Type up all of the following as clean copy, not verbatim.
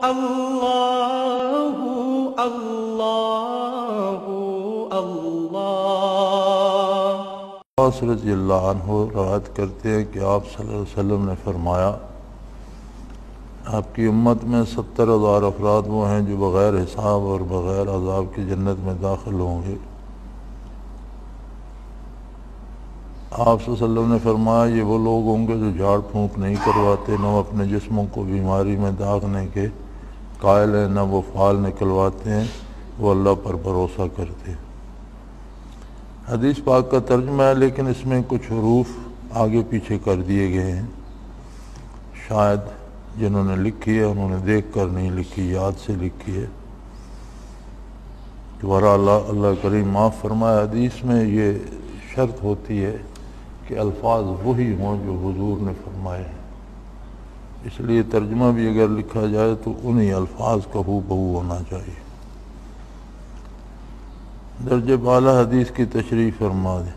اللہ اللہ اللہ۔ عباس رضی اللہ عنہ روایت کرتے ہیں کہ آپ صلی اللہ علیہ وسلم نے فرمایا، آپ کی امت میں 70,000 افراد وہ ہیں جو بغیر حساب اور بغیر عذاب کی جنت میں داخل ہوں گے۔ آپ صلی اللہ علیہ وسلم نے فرمایا، یہ وہ لوگ ہوں گے جو جھاڑ پھونک نہیں کرواتے، نہ وہ اپنے جسموں کو بیماری میں داغنے کے قائل ہیں، نہ وہ فال نکلواتے ہیں، وہ اللہ پر بھروسہ کرتے ہیں۔ حدیث پاک کا ترجمہ ہے، لیکن اس میں کچھ حروف آگے پیچھے کر دیے گئے ہیں، شاید جنہوں نے لکھی ہے انہوں نے دیکھ کر نہیں لکھی، یاد سے لکھی ہے۔ بہرحال اللہ کریم معاف فرمائے، حدیث میں یہ شرط ہوتی ہے کہ الفاظ وہی ہوں جو حضور نے فرمائے ہیں، اس لیے ترجمہ بھی اگر لکھا جائے تو انہی الفاظ کا ہو بہو ہونا چاہیے۔ درجہ بالا حدیث کی تشریح فرما دیں۔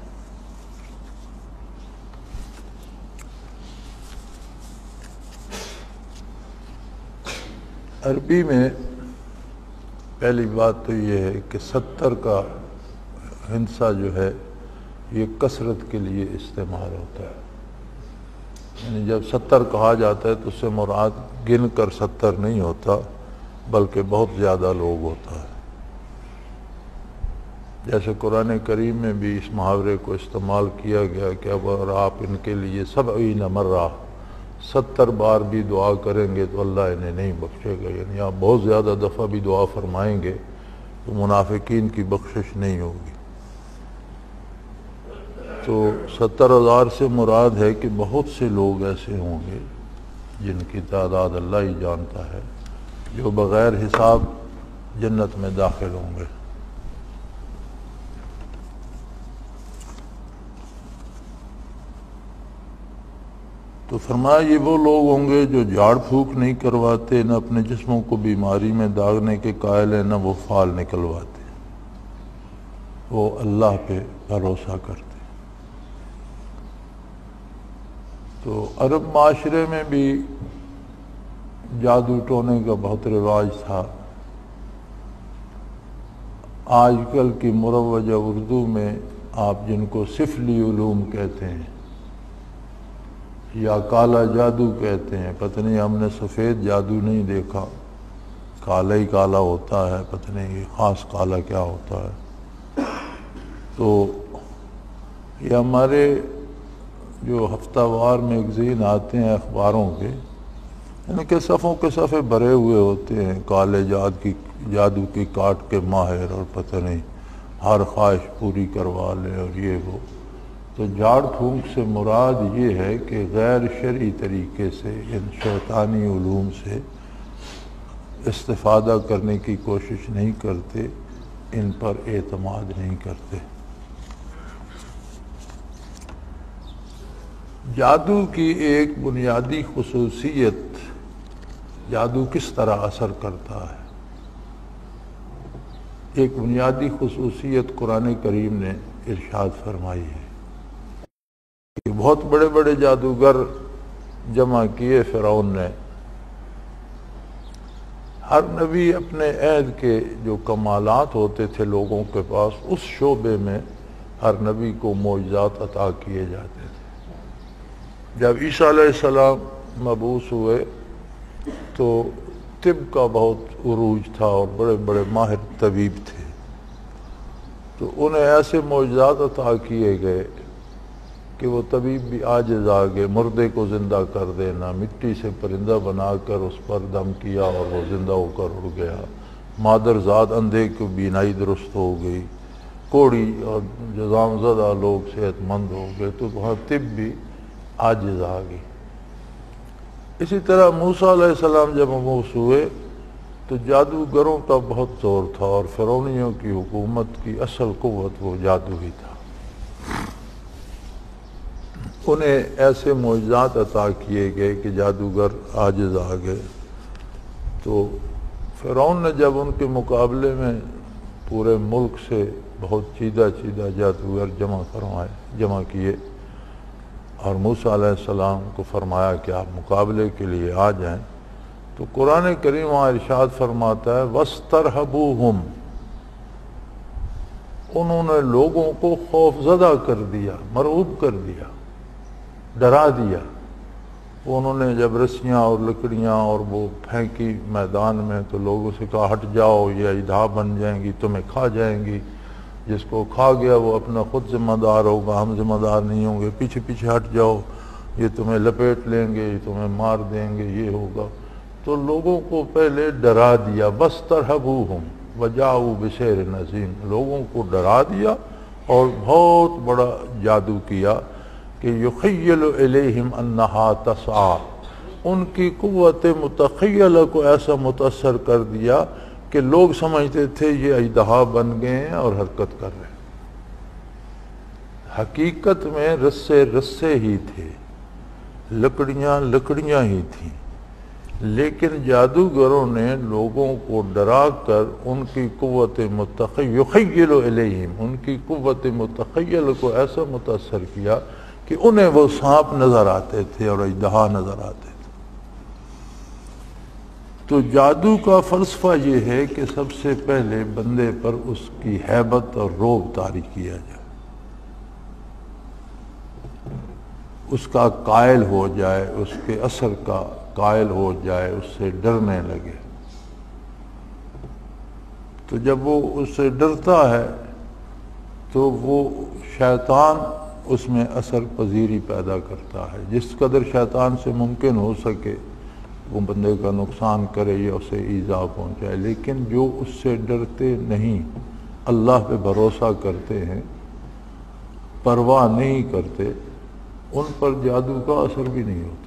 عربی میں پہلی بات تو یہ ہے کہ 70 کا ہندسہ جو ہے یہ کثرت کے لیے استعمال ہوتا ہے، یعنی جب 70 کہا جاتا ہے تو اس سے مراد گن کر 70 نہیں ہوتا بلکہ بہت زیادہ لوگ ہوتا ہے۔ جیسے قرآن کریم میں بھی اس محاورے کو استعمال کیا گیا کہ اب اگر آپ ان کے لیے 70 مرہ 70 بار بھی دعا کریں گے تو اللہ انہیں نہیں بخشے گا، یعنی آپ بہت زیادہ دفعہ بھی دعا فرمائیں گے تو منافقین کی بخشش نہیں ہوگی۔ تو 70,000 سے مراد ہے کہ بہت سے لوگ ایسے ہوں گے جن کی تعداد اللہ ہی جانتا ہے، جو بغیر حساب جنت میں داخل ہوں گے۔ تو فرمایا یہ وہ لوگ ہوں گے جو جھاڑ پھونک نہیں کرواتے، نہ اپنے جسموں کو بیماری میں داغنے کے قائل ہیں، نہ وہ فال نکلواتے، وہ اللہ پہ بھروسہ کرتے۔ تو عرب معاشرے میں بھی جادو ٹونے کا بہت رواج تھا۔ آج کل کی مروجہ اردو میں آپ جن کو سفلی علوم کہتے ہیں یا کالا جادو کہتے ہیں، پتہ نہیں ہم نے سفید جادو نہیں دیکھا، کالا ہی کالا ہوتا ہے، پتہ نہیں یہ خاص کالا کیا ہوتا ہے۔ تو یہ ہمارے جو ہفتہ وار میگزین آتے ہیں اخباروں کے، ان کے صفوں کے صفحے بھرے ہوئے ہوتے ہیں کالے جادو کی کاٹ کے ماہر، اور پتہ نہیں ہر خواہش پوری کروا لے اور یہ وہ۔ تو جھاڑ پھونک سے مراد یہ ہے کہ غیر شرعی طریقے سے ان شیطانی علوم سے استفادہ کرنے کی کوشش نہیں کرتے، ان پر اعتماد نہیں کرتے۔ جادو کی ایک بنیادی خصوصیت، جادو کس طرح اثر کرتا ہے، ایک بنیادی خصوصیت قرآن کریم نے ارشاد فرمائی ہے کہ بہت بڑے بڑے جادوگر جمع کیے فرعون نے۔ ہر نبی اپنے عہد کے جو کمالات ہوتے تھے لوگوں کے پاس، اس شعبے میں ہر نبی کو معجزات عطا کیے جاتے تھے۔ جب عیسیٰ علیہ السلام مبعوث ہوئے تو طب کا بہت عروج تھا اور بڑے بڑے ماہر طبیب تھے، تو انہیں ایسے معجزات عطا کیے گئے کہ وہ طبیب بھی عاجز آ گئے، مردے کو زندہ کر دینا، مٹی سے پرندہ بنا کر اس پر دم کیا اور وہ زندہ ہو کر اڑ گیا، مادرزاد اندھے کی بینائی درست ہو گئی، کوڑی اور جذام زدہ لوگ صحت مند ہو گئے، تو وہاں طب بھی عاجز آ گئی۔ اسی طرح موسیٰ علیہ السلام جب مبعوث ہوئے تو جادوگروں کا بہت زور تھا، اور فرعونیوں کی حکومت کی اصل قوت وہ جادو ہی تھا۔ انہیں ایسے معجزات عطا کیے گئے کہ جادوگر عاجز آ گئے۔ تو فرعون نے جب ان کے مقابلے میں پورے ملک سے بہت چیدہ جادوگر جمع کیے اور موسیٰ علیہ السلام کو فرمایا کہ آپ مقابلے کے لیے آ جائیں، تو تو قرآن کریم وہاں ارشاد فرماتا ہے وَاسْتَرْهَبُوهُمْ، انہوں نے لوگوں کو خوف زدہ کر دیا، مرعوب کر دیا، ڈرا دیا۔ انہوں نے جب رسیاں اور لکڑیاں اور وہ پھینکی میدان میں تو لوگوں سے کہا ہٹ جاؤ، یہ اژدھا بن جائیں گی، تمہیں کھا جائیں گی، جس کو کھا گیا وہ اپنا خود ذمہ دار ہوگا، ہم ذمہ دار نہیں ہوں گے، پیچھے پیچھے ہٹ جاؤ، یہ تمہیں لپیٹ لیں گے، یہ تمہیں مار دیں گے، یہ ہوگا۔ تو لوگوں کو پہلے ڈرا دیا، وَاسْتَرْهَبُوهُمْ وَجَاءُوا بِسِحْرٍ عَظِيمٍ، لوگوں کو ڈرا دیا اور بہت بڑا جادو کیا کہ یخیل الیہم انہا تسعی، ان کی قوت متخیلہ کو ایسا متاثر کر دیا کہ لوگ سمجھتے تھے یہ اژدہا بن گئے ہیں اور حرکت کر رہے ہیں۔ حقیقت میں رسے رسے ہی تھے، لکڑیاں لکڑیاں ہی تھیں، لیکن جادوگروں نے لوگوں کو ڈرا کر ان کی قوت یخیل الیہم، ان کی قوت متخیل کو ایسا متاثر کیا کہ انہیں وہ سانپ نظر آتے تھے اور اژدہا نظر آتے تھے۔ تو جادو کا فلسفہ یہ ہے کہ سب سے پہلے بندے پر اس کی ہیبت اور رعب طاری کیا جائے، اس کا قائل ہو جائے، اس کے اثر کا قائل ہو جائے، اس سے ڈرنے لگے۔ تو جب وہ اس سے ڈرتا ہے تو وہ شیطان اس میں اثر پذیری پیدا کرتا ہے، جس قدر شیطان سے ممکن ہو سکے وہ بندے کا نقصان کرے یا اسے ایذا پہنچائے، لیکن جو اس سے ڈرتے نہیں، اللہ پہ بھروسہ کرتے ہیں، پرواہ نہیں کرتے، ان پر جادو کا اثر بھی نہیں ہوتا۔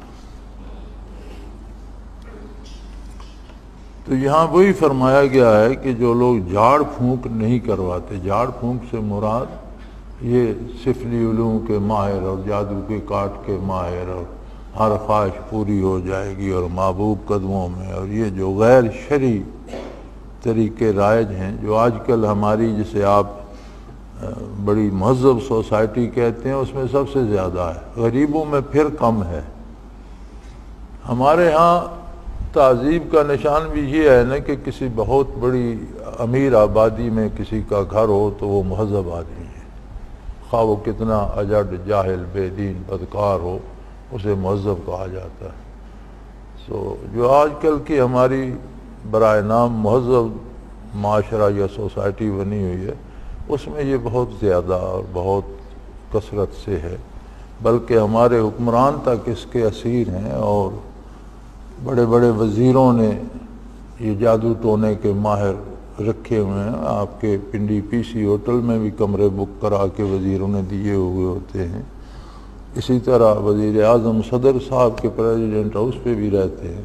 تو یہاں وہی فرمایا گیا ہے کہ جو لوگ جھاڑ پھونک نہیں کرواتے، جھاڑ پھونک سے مراد یہ سفلی علوم کے ماہر اور جادو کے کاٹ کے ماہر اور ہر خواہش پوری ہو جائے گی اور محبوب قدموں میں، اور یہ جو غیر شرعی طریقے رائج ہیں، جو آج کل ہماری جسے آپ بڑی مہذب سوسائٹی کہتے ہیں، اس میں سب سے زیادہ ہے، غریبوں میں پھر کم ہے۔ ہمارے ہاں تہذیب کا نشان بھی یہ ہے نا کہ کسی بہت بڑی امیر آبادی میں کسی کا گھر ہو تو وہ مہذب آدمی ہے، خواہ وہ کتنا اجڑ جاہل بے دین بدکار ہو، اسے مہذب کہا جاتا ہے۔ جو آج کل کی ہماری برائے نام مہذب معاشرہ یا سوسائٹی بنی ہوئی ہے، اس میں یہ بہت زیادہ اور بہت کثرت سے ہے، بلکہ ہمارے حکمران تک اس کے اسیر ہیں، اور بڑے بڑے وزیروں نے یہ جادو ٹونے کے ماہر رکھے ہوئے ہیں۔ آپ کے پنڈی پی سی ہوٹل میں بھی کمرے بک کرا کے وزیروں نے دیے ہوئے ہوتے ہیں، اسی طرح وزیر اعظم صدر صاحب کے پریزیڈنٹ ہاؤس پہ بھی رہتے ہیں۔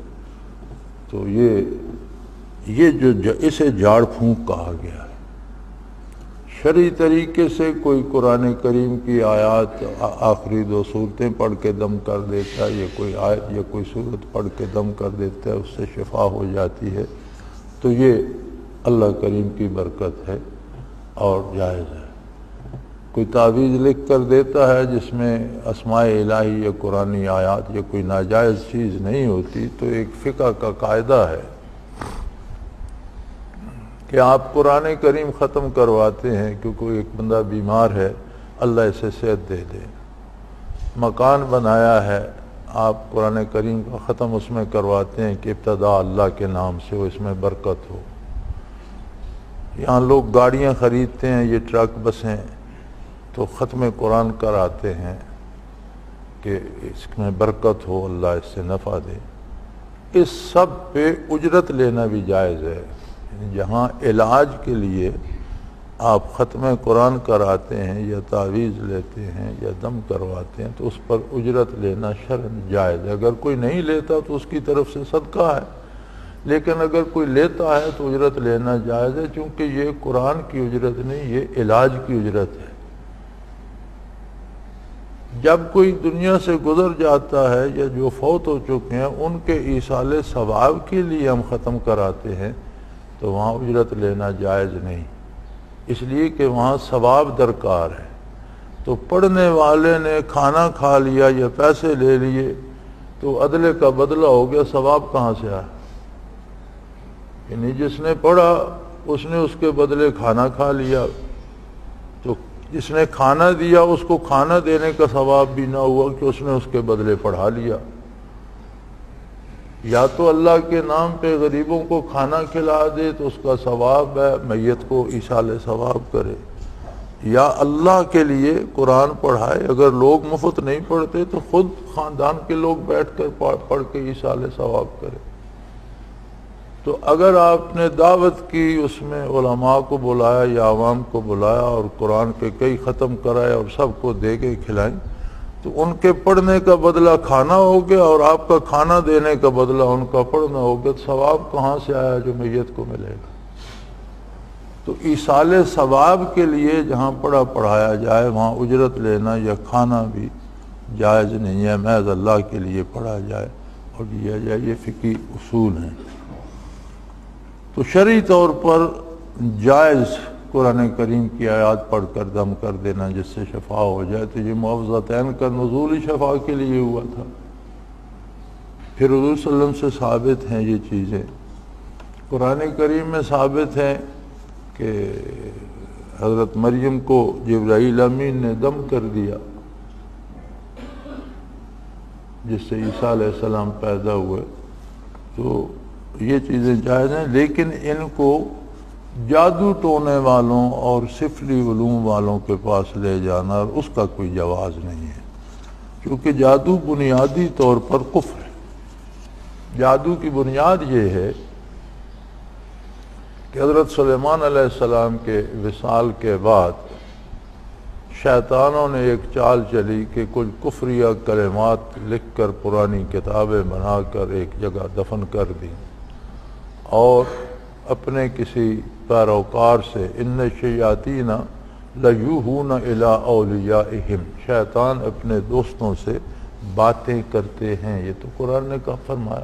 تو یہ جو اسے جھاڑ پھونک کہا گیا ہے۔ شرعی طریقے سے کوئی قرآن کریم کی آیات آخری 2 صورتیں پڑھ کے دم کر دیتا ہے، یا کوئی آیت یا کوئی صورت پڑھ کے دم کر دیتا ہے، اس سے شفا ہو جاتی ہے، تو یہ اللہ کریم کی برکت ہے اور جائز ہے۔ کوئی تعویذ لکھ کر دیتا ہے جس میں اسماء الہی یا قرآنی آیات یا کوئی ناجائز چیز نہیں ہوتی، تو ایک فقہ کا قاعدہ ہے کہ آپ قرآن کریم ختم کرواتے ہیں کہ کوئی ایک بندہ بیمار ہے، اللہ اسے صحت دے دے، مکان بنایا ہے، آپ قرآن کریم کا ختم اس میں کرواتے ہیں کہ ابتدا اللہ کے نام سے ہو، اس میں برکت ہو۔ یہاں لوگ گاڑیاں خریدتے ہیں، یہ ٹرک بسیں، تو ختم قرآن کراتے ہیں کہ اس میں برکت ہو، اللہ اس سے نفع دے۔ اس سب پہ اجرت لینا بھی جائز ہے، جہاں علاج کے لیے آپ ختم قرآن کراتے ہیں یا تعویذ لیتے ہیں یا دم کرواتے ہیں تو اس پر اجرت لینا شرعاً جائز ہے۔ اگر کوئی نہیں لیتا تو اس کی طرف سے صدقہ ہے، لیکن اگر کوئی لیتا ہے تو اجرت لینا جائز ہے، چونکہ یہ قرآن کی اجرت نہیں، یہ علاج کی اجرت ہے۔ جب کوئی دنیا سے گزر جاتا ہے یا جو فوت ہو چکے ہیں ان کے ایصال ثواب کے لیے ہم ختم کراتے ہیں تو وہاں اجرت لینا جائز نہیں، اس لیے کہ وہاں ثواب درکار ہے۔ تو پڑھنے والے نے کھانا کھا لیا یا پیسے لے لیے تو عدلے کا بدلہ ہو گیا، ثواب کہاں سے آیا؟ یعنی جس نے پڑھا اس نے اس کے بدلے کھانا کھا لیا، تو جس نے کھانا دیا اس کو کھانا دینے کا ثواب بھی نہ ہوا کہ اس نے اس کے بدلے پڑھا لیا۔ یا تو اللہ کے نام پہ غریبوں کو کھانا کھلا دے تو اس کا ثواب ہے، میت کو ایصال ثواب کرے، یا اللہ کے لیے قرآن پڑھائے۔ اگر لوگ مفت نہیں پڑھتے تو خود خاندان کے لوگ بیٹھ کر پڑھ کے ایصال ثواب کرے۔ تو اگر آپ نے دعوت کی، اس میں علماء کو بلایا یا عوام کو بلایا اور قرآن کے کئی ختم کرائے اور سب کو دے کے کھلائیں، تو ان کے پڑھنے کا بدلہ کھانا ہو گیا اور آپ کا کھانا دینے کا بدلہ ان کا پڑھنا ہو گیا، تو ثواب کہاں سے آیا جو میت کو ملے گا؟ تو ایصال ثواب کے لیے جہاں پڑھایا جائے وہاں اجرت لینا یا کھانا بھی جائز نہیں ہے، محض اللہ کے لیے پڑھا جائے اور دیا جائے، یہ فقہی اصول ہیں۔ تو شرعی طور پر جائز قرآن کریم کی آیات پڑھ کر دم کر دینا جس سے شفا ہو جائے، تو یہ معوذتین کا نزول ہی شفا کے لیے ہوا تھا۔ پھر حضور صلی اللہ علیہ وسلم سے ثابت ہیں یہ چیزیں، قرآن کریم میں ثابت ہیں کہ حضرت مریم کو جبرائیل امین نے دم کر دیا جس سے عیسیٰ علیہ السلام پیدا ہوئے۔ تو یہ چیزیں جائز ہیں، لیکن ان کو جادو ٹونے والوں اور سفلی علوم والوں کے پاس لے جانا اس کا کوئی جواز نہیں ہے، کیونکہ جادو بنیادی طور پر کفر ہے۔ جادو کی بنیاد یہ ہے کہ حضرت سلیمان علیہ السلام کے وصال کے بعد شیطانوں نے ایک چال چلی کہ کچھ کفریہ کلمات لکھ کر پرانی کتابیں بنا کر ایک جگہ دفن کر دیں اور اپنے کسی پیروکار سے ان الشیاطین لیوحون الی اولیائہم، شیطان اپنے دوستوں سے باتیں کرتے ہیں، یہ تو قرآن نے کہا فرمایا۔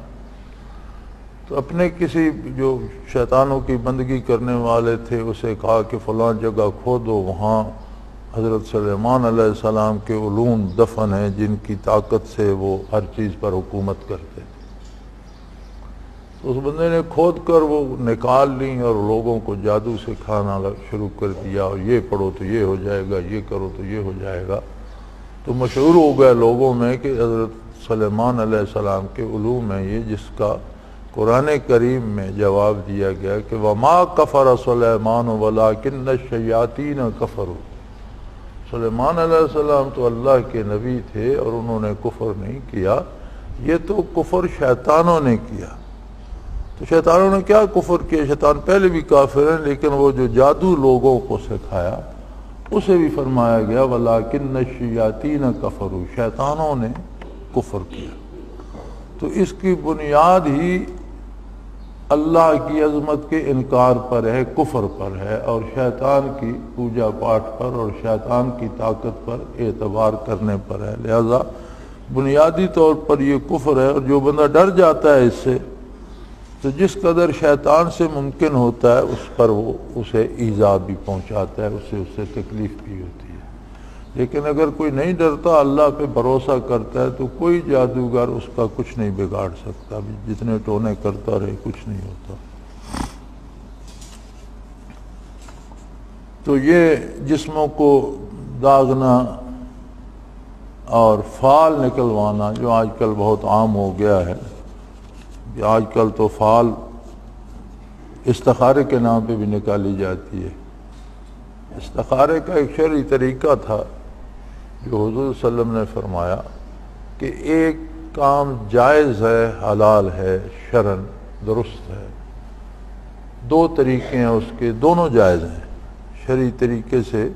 تو اپنے کسی جو شیطانوں کی بندگی کرنے والے تھے اسے کہا کہ فلاں جگہ کھودو، وہاں حضرت سلیمان علیہ السلام کے علوم دفن ہیں جن کی طاقت سے وہ ہر چیز پر حکومت کرتے تھے۔ تو اس بندے نے کھود کر وہ نکال لیں اور لوگوں کو جادو سکھانا شروع کر دیا، اور یہ پڑھو تو یہ ہو جائے گا، یہ کرو تو یہ ہو جائے گا۔ تو مشہور ہو گیا لوگوں میں کہ حضرت سلیمان علیہ السلام کے علوم ہیں یہ، جس کا قرآن کریم میں جواب دیا گیا کہ وَمَا كَفَرَ سُلَيْمَانُ وَلَٰكِنَّ الشَّيَاطِينَ كَفَرُوا، سلیمان علیہ السلام تو اللہ کے نبی تھے اور انہوں نے کفر نہیں کیا، یہ تو کفر شیطانوں نے کیا۔ تو شیطانوں نے کیا کفر کیا؟ شیطان پہلے بھی کافر ہیں، لیکن وہ جو جادو لوگوں کو سکھایا اسے بھی فرمایا گیا وَلَٰكِنَّ الشَّيَاطِينَ كَفَرُوا، شیطانوں نے کفر کیا۔ تو اس کی بنیاد ہی اللہ کی عظمت کے انکار پر ہے، کفر پر ہے، اور شیطان کی پوجا پاٹ پر اور شیطان کی طاقت پر اعتبار کرنے پر ہے۔ لہذا بنیادی طور پر یہ کفر ہے، اور جو بندہ ڈر جاتا ہے اس سے تو جس قدر شیطان سے ممکن ہوتا ہے اس پر وہ اسے ایذا بھی پہنچاتا ہے، اس سے تکلیف بھی ہوتی ہے۔ لیکن اگر کوئی نہیں ڈرتا، اللہ پہ بھروسہ کرتا ہے، تو کوئی جادوگر اس کا کچھ نہیں بگاڑ سکتا، جتنے ٹونے کرتا رہے کچھ نہیں ہوتا۔ تو یہ جسموں کو داغنا اور فال نکلوانا جو آج کل بہت عام ہو گیا ہے، آج کل تو فال استخارے کے نام پہ بھی نکالی جاتی ہے۔ استخارے کا ایک شرعی طریقہ تھا جو حضور صلی اللہ علیہ وسلم نے فرمایا کہ ایک کام جائز ہے، حلال ہے، شرعاً درست ہے، دو طریقے ہیں اس کے، دونوں جائز ہیں۔ شرعی طریقے سے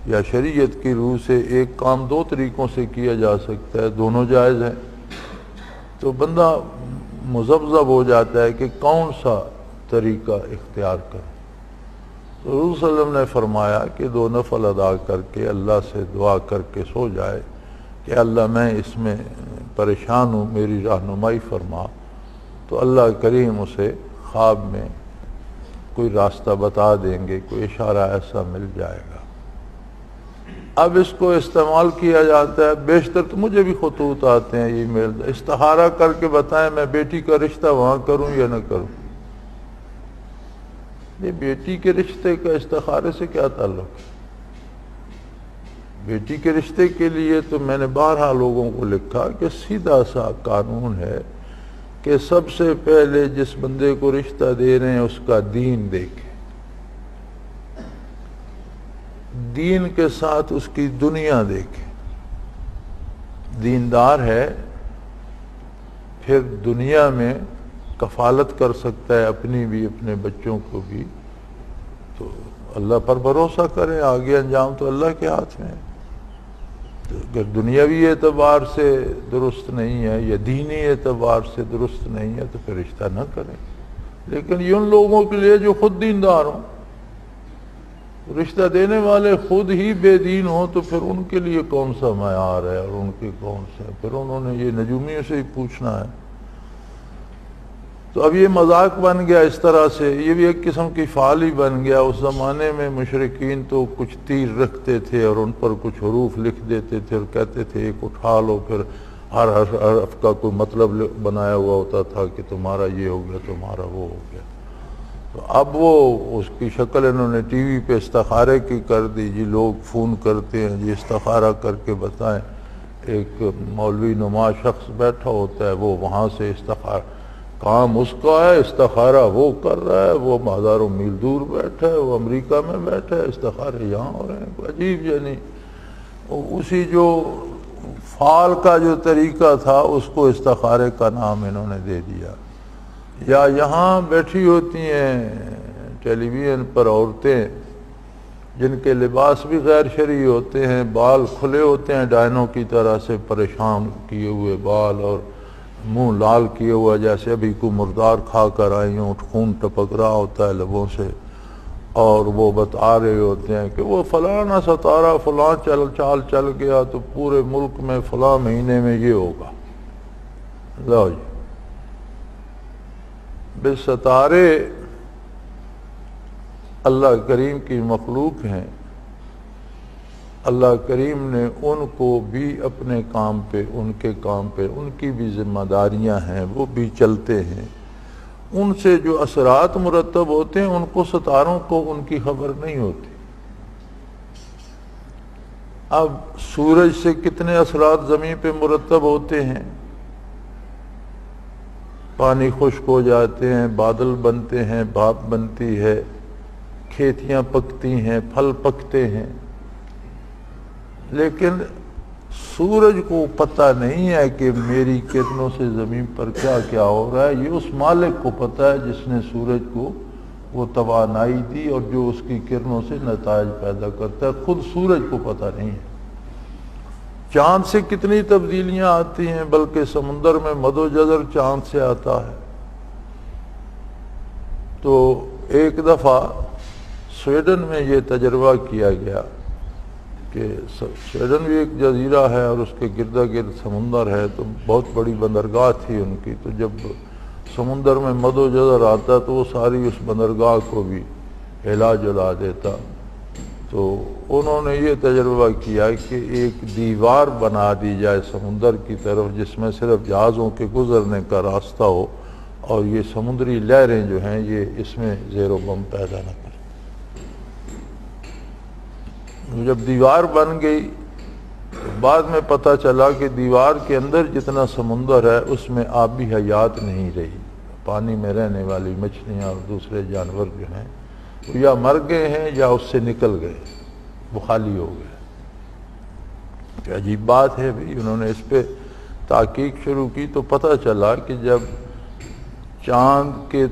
یا شریعت کی روح سے ایک کام دو طریقوں سے کیا جا سکتا ہے، دونوں جائز ہیں۔ تو بندہ مذبذب ہو جاتا ہے کہ کون سا طریقہ اختیار کرے۔ تو حضور صلی اللہ علیہ وسلم نے فرمایا کہ دو نفل ادا کر کے اللہ سے دعا کر کے سو جائے کہ اللہ میں اس میں پریشان ہوں، میری رہنمائی فرما، تو اللہ کریم اسے خواب میں کوئی راستہ بتا دیں گے، کوئی اشارہ ایسا مل جائے گا۔ اب اس کو استعمال کیا جاتا ہے، بیشتر تو مجھے بھی خطوط آتے ہیں ای میل، استخارہ کر کے بتائیں میں بیٹی کا رشتہ وہاں کروں یا نہ کروں۔ یہ بیٹی کے رشتے کا استخارے سے کیا تعلق ہے؟ بیٹی کے رشتے کے لیے تو میں نے بارہا لوگوں کو لکھا کہ سیدھا سا قانون ہے کہ سب سے پہلے جس بندے کو رشتہ دے رہے ہیں اس کا دین دیکھیں، دین کے ساتھ اس کی دنیا دیکھیں۔ دیندار ہے پھر دنیا میں کفالت کر سکتا ہے اپنی بھی اپنے بچوں کو بھی، تو اللہ پر بھروسہ کریں، آگے انجام تو اللہ کے ہاتھ میں ہے۔ تو اگر دنیاوی اعتبار سے درست نہیں ہے یا دینی اعتبار سے درست نہیں ہے تو پھر رشتہ نہ کریں۔ لیکن یہ ان لوگوں کے لیے جو خود دیندار ہوں، رشتہ دینے والے خود ہی بے دین ہوں تو پھر ان کے لیے کون سا معیار ہے اور ان کے کون سے، پھر انہوں نے یہ نجومیوں سے ہی پوچھنا ہے۔ تو اب یہ مذاق بن گیا اس طرح سے، یہ بھی ایک قسم کی فعال ہی بن گیا۔ اس زمانے میں مشرکین تو کچھ تیر رکھتے تھے اور ان پر کچھ حروف لکھ دیتے تھے اور کہتے تھے ایک اٹھا لو، پھر ہر حرف کا کوئی مطلب بنایا ہوا ہوتا تھا کہ تمہارا یہ ہو گیا تمہارا وہ ہو گیا۔ تو اب وہ اس کی شکل انہوں نے ٹی وی پہ استخارے کی کر دی، جی لوگ فون کرتے ہیں جی استخارہ کر کے بتائیں، ایک مولوی نما شخص بیٹھا ہوتا ہے، وہ وہاں سے استخارہ کام اس کا ہے، استخارہ وہ کر رہا ہے، وہ ہزاروں میل دور بیٹھا ہے، وہ امریکہ میں بیٹھا ہے، استخارے یہاں ہو رہے ہیں۔ عجیب، یعنی اسی جو فعال کا جو طریقہ تھا اس کو استخارے کا نام انہوں نے دے دیا۔ یا یہاں بیٹھی ہوتی ہیں ٹیلی ویژن پر عورتیں جن کے لباس بھی غیر شرعی ہوتے ہیں، بال کھلے ہوتے ہیں ڈائنوں کی طرح سے، پریشان کیے ہوئے بال اور منہ لال کیے ہوا جیسے ابھی کو مردار کھا کر آئی ہوں، خون ٹپک رہا ہوتا ہے لبوں سے، اور وہ بتا رہے ہوتے ہیں کہ وہ فلانا ستارہ فلاں چال چل گیا تو پورے ملک میں فلاں مہینے میں یہ ہوگا۔ لو جی، بے ستارے اللہ کریم کی مخلوق ہیں، اللہ کریم نے ان کو بھی اپنے کام پہ، ان کے کام پہ ان کی بھی ذمہ داریاں ہیں، وہ بھی چلتے ہیں، ان سے جو اثرات مرتب ہوتے ہیں ان کو ستاروں کو ان کی خبر نہیں ہوتی۔ اب سورج سے کتنے اثرات زمین پہ مرتب ہوتے ہیں، پانی خشک ہو جاتے ہیں، بادل بنتے ہیں، بھاپ بنتی ہے، کھیتیاں پکتی ہیں، پھل پکتے ہیں، لیکن سورج کو پتہ نہیں ہے کہ میری کرنوں سے زمین پر کیا کیا ہو رہا ہے۔ یہ اس مالک کو پتہ ہے جس نے سورج کو وہ توانائی دی اور جو اس کی کرنوں سے نتائج پیدا کرتا ہے، خود سورج کو پتہ نہیں ہے۔ چاند سے کتنی تبدیلیاں آتی ہیں، بلکہ سمندر میں مد و جزر چاند سے آتا ہے۔ تو ایک دفعہ سویڈن میں یہ تجربہ کیا گیا کہ سویڈن بھی ایک جزیرہ ہے اور اس کے گرد گرد سمندر ہے، تو بہت بڑی بندرگاہ تھی ان کی، تو جب سمندر میں مد و جزر آتا تو وہ ساری اس بندرگاہ کو بھی ہلا جلا دیتا۔ تو انہوں نے یہ تجربہ کیا کہ ایک دیوار بنا دی جائے سمندر کی طرف جس میں صرف جہازوں کے گزرنے کا راستہ ہو، اور یہ سمندری لہریں جو ہیں یہ اس میں زیر و بم پیدا نہ کریں۔ جب دیوار بن گئی تو بعد میں پتہ چلا کہ دیوار کے اندر جتنا سمندر ہے اس میں آبی حیات نہیں رہی، پانی میں رہنے والی مچھلیاں اور دوسرے جانور جو ہیں وہ یا مر گئے ہیں یا اس سے نکل گئے، وہ خالی ہو گئے۔ عجیب بات ہے بھئی، انہوں نے اس پہ تحقیق شروع کی تو پتہ چلا کہ جب چاند کے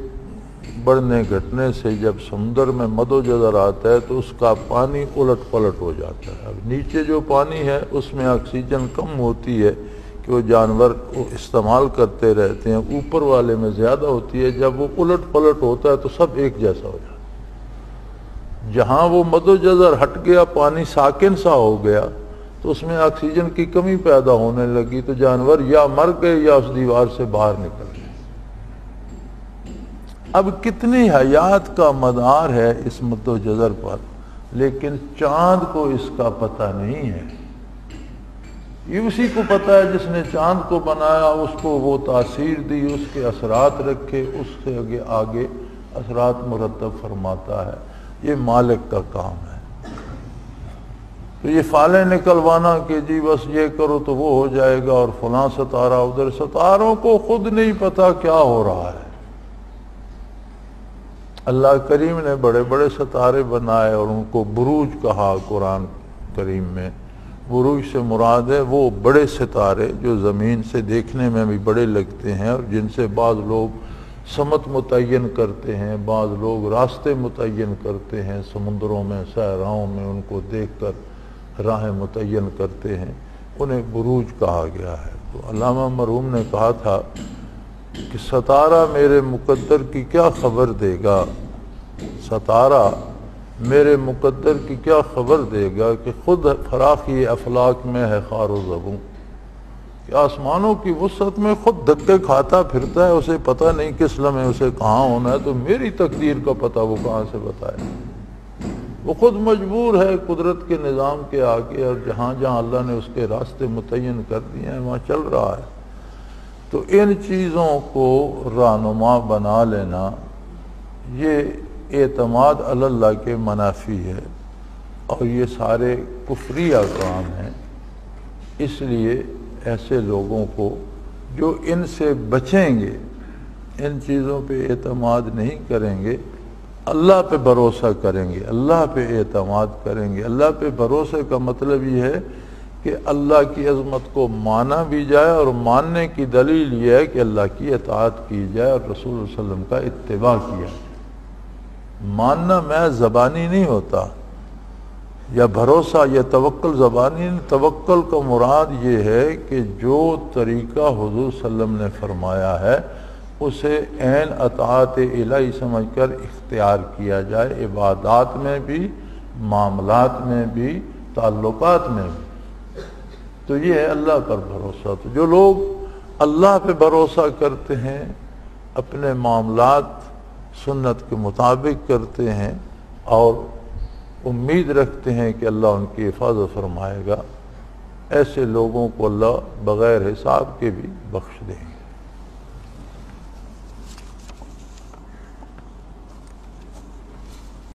بڑھنے گھٹنے سے جب سمندر میں مد و جزر آتا ہے تو اس کا پانی الٹ پلٹ ہو جاتا ہے۔ اب نیچے جو پانی ہے اس میں آکسیجن کم ہوتی ہے کہ وہ جانور استعمال کرتے رہتے ہیں، اوپر والے میں زیادہ ہوتی ہے، جب وہ الٹ پلٹ ہوتا ہے تو سب ایک جیسا ہو جاتا ہے۔ جہاں وہ مد و جزر ہٹ گیا، پانی ساکن سا ہو گیا تو اس میں آکسیجن کی کمی پیدا ہونے لگی، تو جانور یا مر گئے یا اس دیوار سے باہر نکل گئے۔ اب کتنی حیات کا مدار ہے اس مد و جزر پر، لیکن چاند کو اس کا پتہ نہیں ہے۔ یہ اسی کو پتہ ہے جس نے چاند کو بنایا، اس کو وہ تاثیر دی، اس کے اثرات رکھے، اس سے آگے اثرات مرتب فرماتا ہے، یہ مالک کا کام ہے۔ تو یہ فالیں نکلوانا کہ جی بس یہ کرو تو وہ ہو جائے گا، اور فلاں ستارہ ادھر، ستاروں کو خود نہیں پتا کیا ہو رہا ہے۔ اللہ کریم نے بڑے بڑے ستارے بنائے اور ان کو بروج کہا قرآن کریم میں۔ بروج سے مراد ہے وہ بڑے ستارے جو زمین سے دیکھنے میں بھی بڑے لگتے ہیں، اور جن سے بعض لوگ سمت متعین کرتے ہیں، بعض لوگ راستے متعین کرتے ہیں، سمندروں میں، صحراؤں میں ان کو دیکھ کر راہیں متعین کرتے ہیں، انہیں بروج کہا گیا ہے۔ تو علامہ مرحوم نے کہا تھا کہ ستارہ میرے مقدر کی کیا خبر دے گا، ستارہ میرے مقدر کی کیا خبر دے گا کہ خود فراخی افلاک میں ہے خار و زبوں، کہ آسمانوں کی وسعت میں خود دھکے کھاتا پھرتا ہے، اسے پتہ نہیں کس لمحے اسے کہاں ہونا ہے، تو میری تقدیر کا پتہ وہ کہاں سے بتائے؟ وہ خود مجبور ہے قدرت کے نظام کے آگے، اور جہاں جہاں اللہ نے اس کے راستے متعین کر دیے ہیں وہاں چل رہا ہے۔ تو ان چیزوں کو رہنما بنا لینا یہ اعتماد علی اللہ کے منافی ہے، اور یہ سارے کفریہ کام ہیں۔ اس لیے ایسے لوگوں کو جو ان سے بچیں گے، ان چیزوں پہ اعتماد نہیں کریں گے، اللہ پہ بھروسہ کریں گے، اللہ پہ اعتماد کریں گے۔ اللہ پہ بھروسے کا مطلب یہ ہے کہ اللہ کی عظمت کو مانا بھی جائے، اور ماننے کی دلیل یہ ہے کہ اللہ کی اطاعت کی جائے اور رسول اللہ علیہ وسلم کا اتباع کیا جائے۔ ماننا محض زبانی نہیں ہوتا، یا بھروسہ یا توکل زبانی نہیں۔ توکل کا مراد یہ ہے کہ جو طریقہ حضور صلی اللہ علیہ وسلم نے فرمایا ہے اسے عین اطاعت الہی سمجھ کر اختیار کیا جائے، عبادات میں بھی، معاملات میں بھی، تعلقات میں بھی۔ تو یہ ہے اللہ پر بھروسہ۔ تو جو لوگ اللہ پہ بھروسہ کرتے ہیں، اپنے معاملات سنت کے مطابق کرتے ہیں، اور امید رکھتے ہیں کہ اللہ ان کی حفاظت فرمائے گا، ایسے لوگوں کو اللہ بغیر حساب کے بھی بخش دیں گے۔